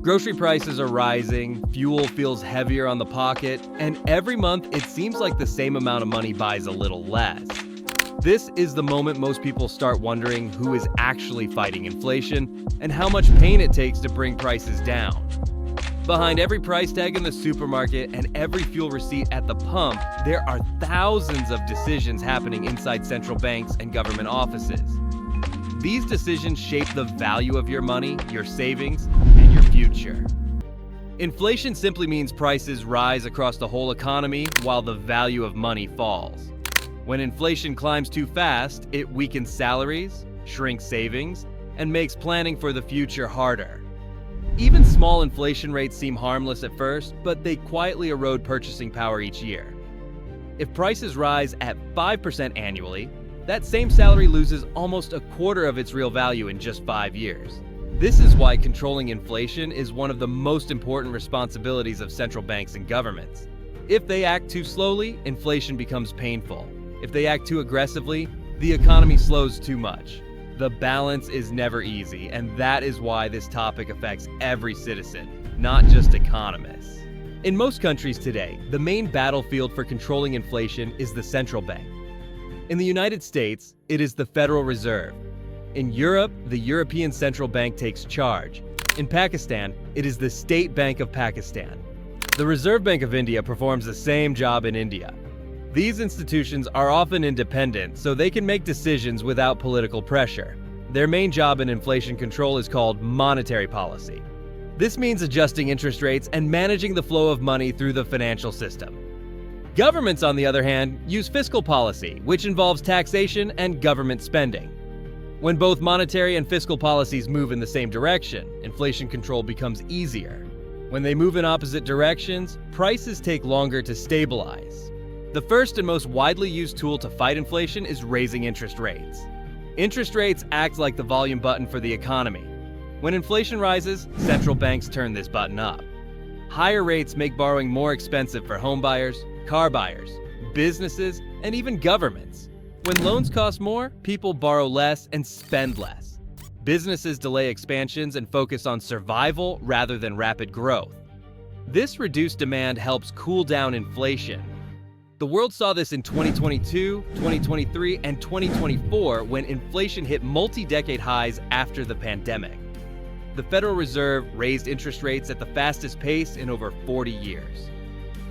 Grocery prices are rising, fuel feels heavier on the pocket, and every month it seems like the same amount of money buys a little less. This is the moment most people start wondering who is actually fighting inflation and how much pain it takes to bring prices down. Behind every price tag in the supermarket and every fuel receipt at the pump, there are thousands of decisions happening inside central banks and government offices. These decisions shape the value of your money, your savings, and your future. Inflation simply means prices rise across the whole economy while the value of money falls. When inflation climbs too fast, it weakens salaries, shrinks savings, and makes planning for the future harder. Even small inflation rates seem harmless at first, but they quietly erode purchasing power each year. If prices rise at 5% annually, that same salary loses almost a quarter of its real value in just 5 years. This is why controlling inflation is one of the most important responsibilities of central banks and governments. If they act too slowly, inflation becomes painful. If they act too aggressively, the economy slows too much. The balance is never easy, and that is why this topic affects every citizen, not just economists. In most countries today, the main battlefield for controlling inflation is the central bank. In the United States, it is the Federal Reserve. In Europe, the European Central Bank takes charge. In Pakistan, it is the State Bank of Pakistan. The Reserve Bank of India performs the same job in India. These institutions are often independent, so they can make decisions without political pressure. Their main job in inflation control is called monetary policy. This means adjusting interest rates and managing the flow of money through the financial system. Governments, on the other hand, use fiscal policy, which involves taxation and government spending. When both monetary and fiscal policies move in the same direction, inflation control becomes easier. When they move in opposite directions, prices take longer to stabilize. The first and most widely used tool to fight inflation is raising interest rates. Interest rates act like the volume button for the economy. When inflation rises, central banks turn this button up. Higher rates make borrowing more expensive for home buyers, car buyers, businesses, and even governments. When loans cost more, people borrow less and spend less. Businesses delay expansions and focus on survival rather than rapid growth. This reduced demand helps cool down inflation. The world saw this in 2022, 2023, and 2024 when inflation hit multi-decade highs after the pandemic. The Federal Reserve raised interest rates at the fastest pace in over 40 years.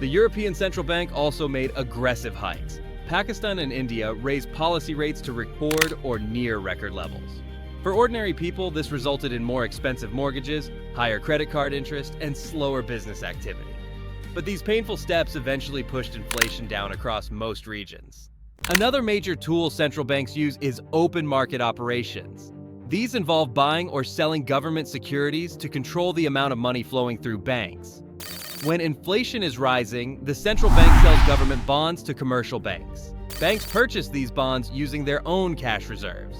The European Central Bank also made aggressive hikes. Pakistan and India raised policy rates to record or near record levels. For ordinary people, this resulted in more expensive mortgages, higher credit card interest, and slower business activity. But these painful steps eventually pushed inflation down across most regions. Another major tool central banks use is open market operations. These involve buying or selling government securities to control the amount of money flowing through banks. When inflation is rising, the central bank sells government bonds to commercial banks. Banks purchase these bonds using their own cash reserves.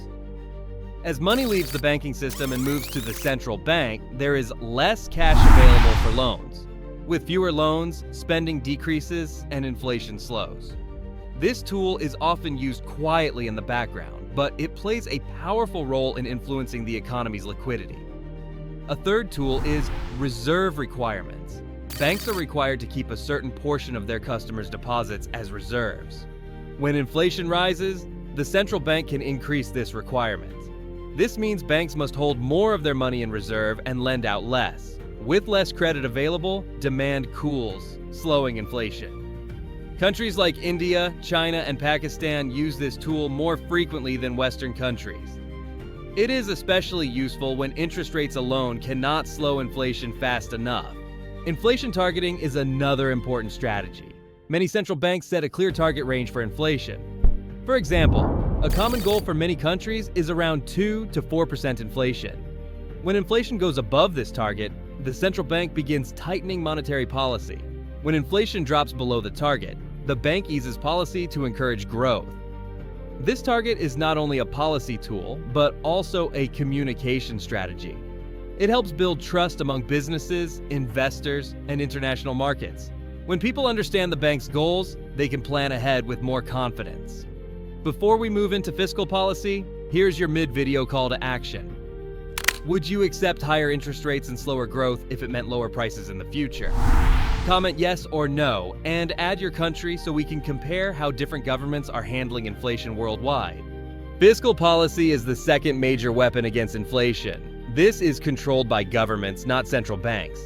As money leaves the banking system and moves to the central bank, there is less cash available for loans. With fewer loans, spending decreases and inflation slows. This tool is often used quietly in the background, but it plays a powerful role in influencing the economy's liquidity. A third tool is reserve requirements. Banks are required to keep a certain portion of their customers' deposits as reserves. When inflation rises, the central bank can increase this requirement. This means banks must hold more of their money in reserve and lend out less. With less credit available, demand cools, slowing inflation. Countries like India, China, and Pakistan use this tool more frequently than Western countries. It is especially useful when interest rates alone cannot slow inflation fast enough. Inflation targeting is another important strategy. Many central banks set a clear target range for inflation. For example, a common goal for many countries is around 2 to 4% inflation. When inflation goes above this target, the central bank begins tightening monetary policy. When inflation drops below the target, the bank eases policy to encourage growth. This target is not only a policy tool, but also a communication strategy. It helps build trust among businesses, investors, and international markets. When people understand the bank's goals, they can plan ahead with more confidence. Before we move into fiscal policy, here's your mid-video call to action. Would you accept higher interest rates and slower growth if it meant lower prices in the future? Comment yes or no, and add your country so we can compare how different governments are handling inflation worldwide. Fiscal policy is the second major weapon against inflation. This is controlled by governments, not central banks.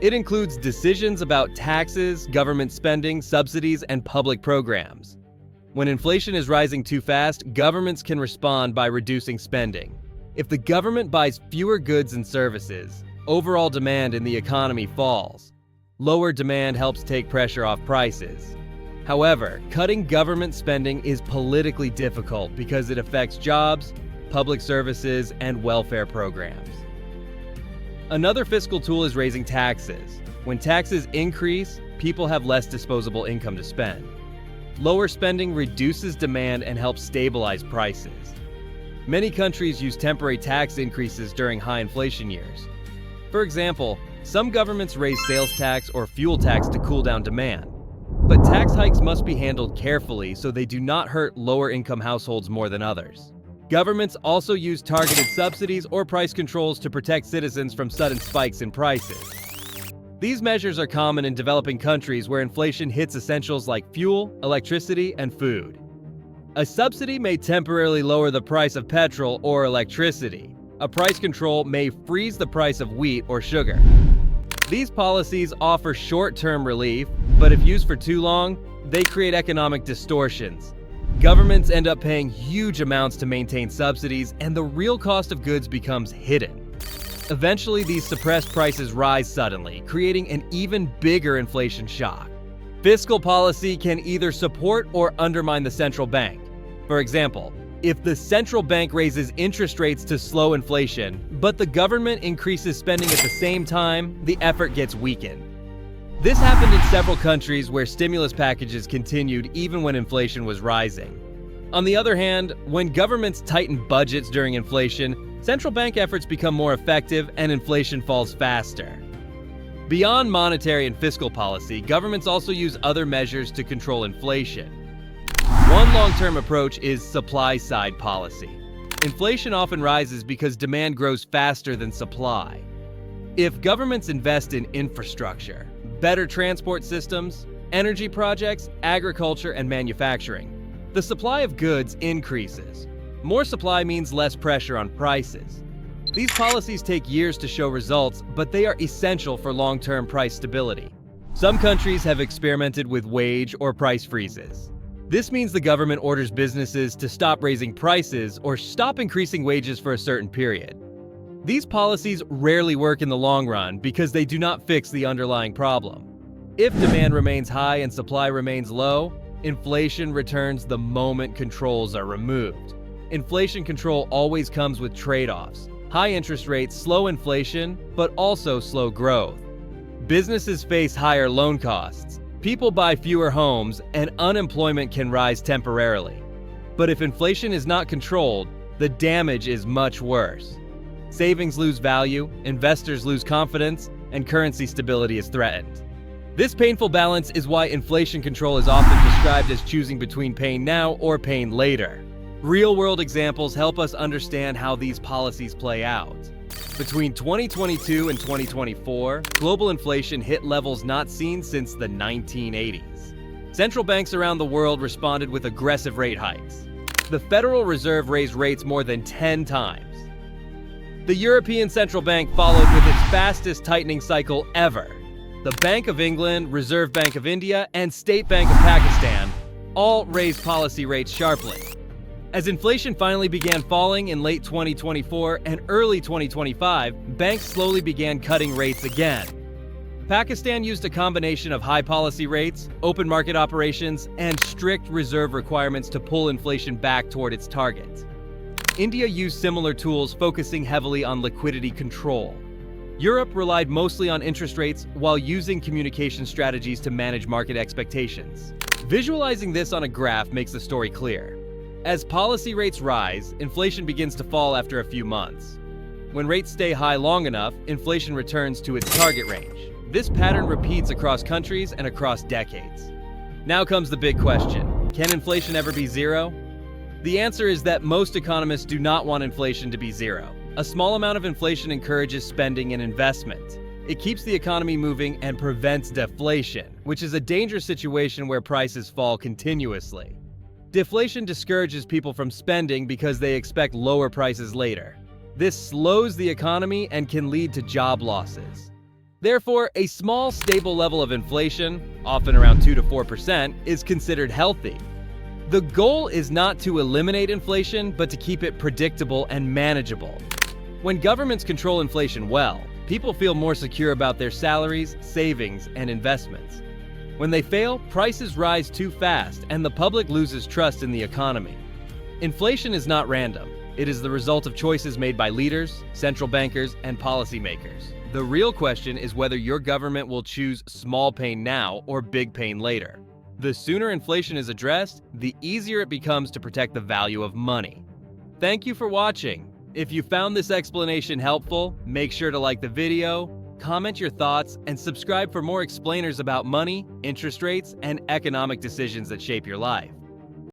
It includes decisions about taxes, government spending, subsidies, and public programs. When inflation is rising too fast, governments can respond by reducing spending. If the government buys fewer goods and services, overall demand in the economy falls. Lower demand helps take pressure off prices. However, cutting government spending is politically difficult because it affects jobs, public services, and welfare programs. Another fiscal tool is raising taxes. When taxes increase, people have less disposable income to spend. Lower spending reduces demand and helps stabilize prices. Many countries use temporary tax increases during high inflation years. For example, some governments raise sales tax or fuel tax to cool down demand. But tax hikes must be handled carefully so they do not hurt lower-income households more than others. Governments also use targeted subsidies or price controls to protect citizens from sudden spikes in prices. These measures are common in developing countries where inflation hits essentials like fuel, electricity, and food. A subsidy may temporarily lower the price of petrol or electricity. A price control may freeze the price of wheat or sugar. These policies offer short-term relief, but if used for too long, they create economic distortions. Governments end up paying huge amounts to maintain subsidies, and the real cost of goods becomes hidden. Eventually, these suppressed prices rise suddenly, creating an even bigger inflation shock. Fiscal policy can either support or undermine the central bank. For example, if the central bank raises interest rates to slow inflation, but the government increases spending at the same time, the effort gets weakened. This happened in several countries where stimulus packages continued even when inflation was rising. On the other hand, when governments tighten budgets during inflation, central bank efforts become more effective and inflation falls faster. Beyond monetary and fiscal policy, governments also use other measures to control inflation. One long-term approach is supply-side policy. Inflation often rises because demand grows faster than supply. If governments invest in infrastructure, better transport systems, energy projects, agriculture, and manufacturing, the supply of goods increases. More supply means less pressure on prices. These policies take years to show results, but they are essential for long-term price stability. Some countries have experimented with wage or price freezes. This means the government orders businesses to stop raising prices or stop increasing wages for a certain period. These policies rarely work in the long run because they do not fix the underlying problem. If demand remains high and supply remains low, inflation returns the moment controls are removed. Inflation control always comes with trade-offs. High interest rates slow inflation, but also slow growth. Businesses face higher loan costs. People buy fewer homes, and unemployment can rise temporarily. But if inflation is not controlled, the damage is much worse. Savings lose value, investors lose confidence, and currency stability is threatened. This painful balance is why inflation control is often described as choosing between pain now or pain later. Real-world examples help us understand how these policies play out. Between 2022 and 2024, global inflation hit levels not seen since the 1980s. Central banks around the world responded with aggressive rate hikes. The Federal Reserve raised rates more than 10 times. The European Central Bank followed with its fastest tightening cycle ever. The Bank of England, Reserve Bank of India, and State Bank of Pakistan all raised policy rates sharply. As inflation finally began falling in late 2024 and early 2025, banks slowly began cutting rates again. Pakistan used a combination of high policy rates, open market operations, and strict reserve requirements to pull inflation back toward its target. India used similar tools, focusing heavily on liquidity control. Europe relied mostly on interest rates while using communication strategies to manage market expectations. Visualizing this on a graph makes the story clear. As policy rates rise, inflation begins to fall after a few months. When rates stay high long enough, inflation returns to its target range. This pattern repeats across countries and across decades. Now comes the big question: can inflation ever be zero? The answer is that most economists do not want inflation to be zero. A small amount of inflation encourages spending and investment. It keeps the economy moving and prevents deflation, which is a dangerous situation where prices fall continuously. Deflation discourages people from spending because they expect lower prices later. This slows the economy and can lead to job losses. Therefore, a small, stable level of inflation, often around 2 to 4%, is considered healthy. The goal is not to eliminate inflation, but to keep it predictable and manageable. When governments control inflation well, people feel more secure about their salaries, savings, and investments. When they fail, prices rise too fast and the public loses trust in the economy. Inflation is not random. It is the result of choices made by leaders, central bankers, and policymakers. The real question is whether your government will choose small pain now or big pain later. The sooner inflation is addressed, the easier it becomes to protect the value of money. Thank you for watching. If you found this explanation helpful, make sure to like the video, comment your thoughts, and subscribe for more explainers about money, interest rates, and economic decisions that shape your life.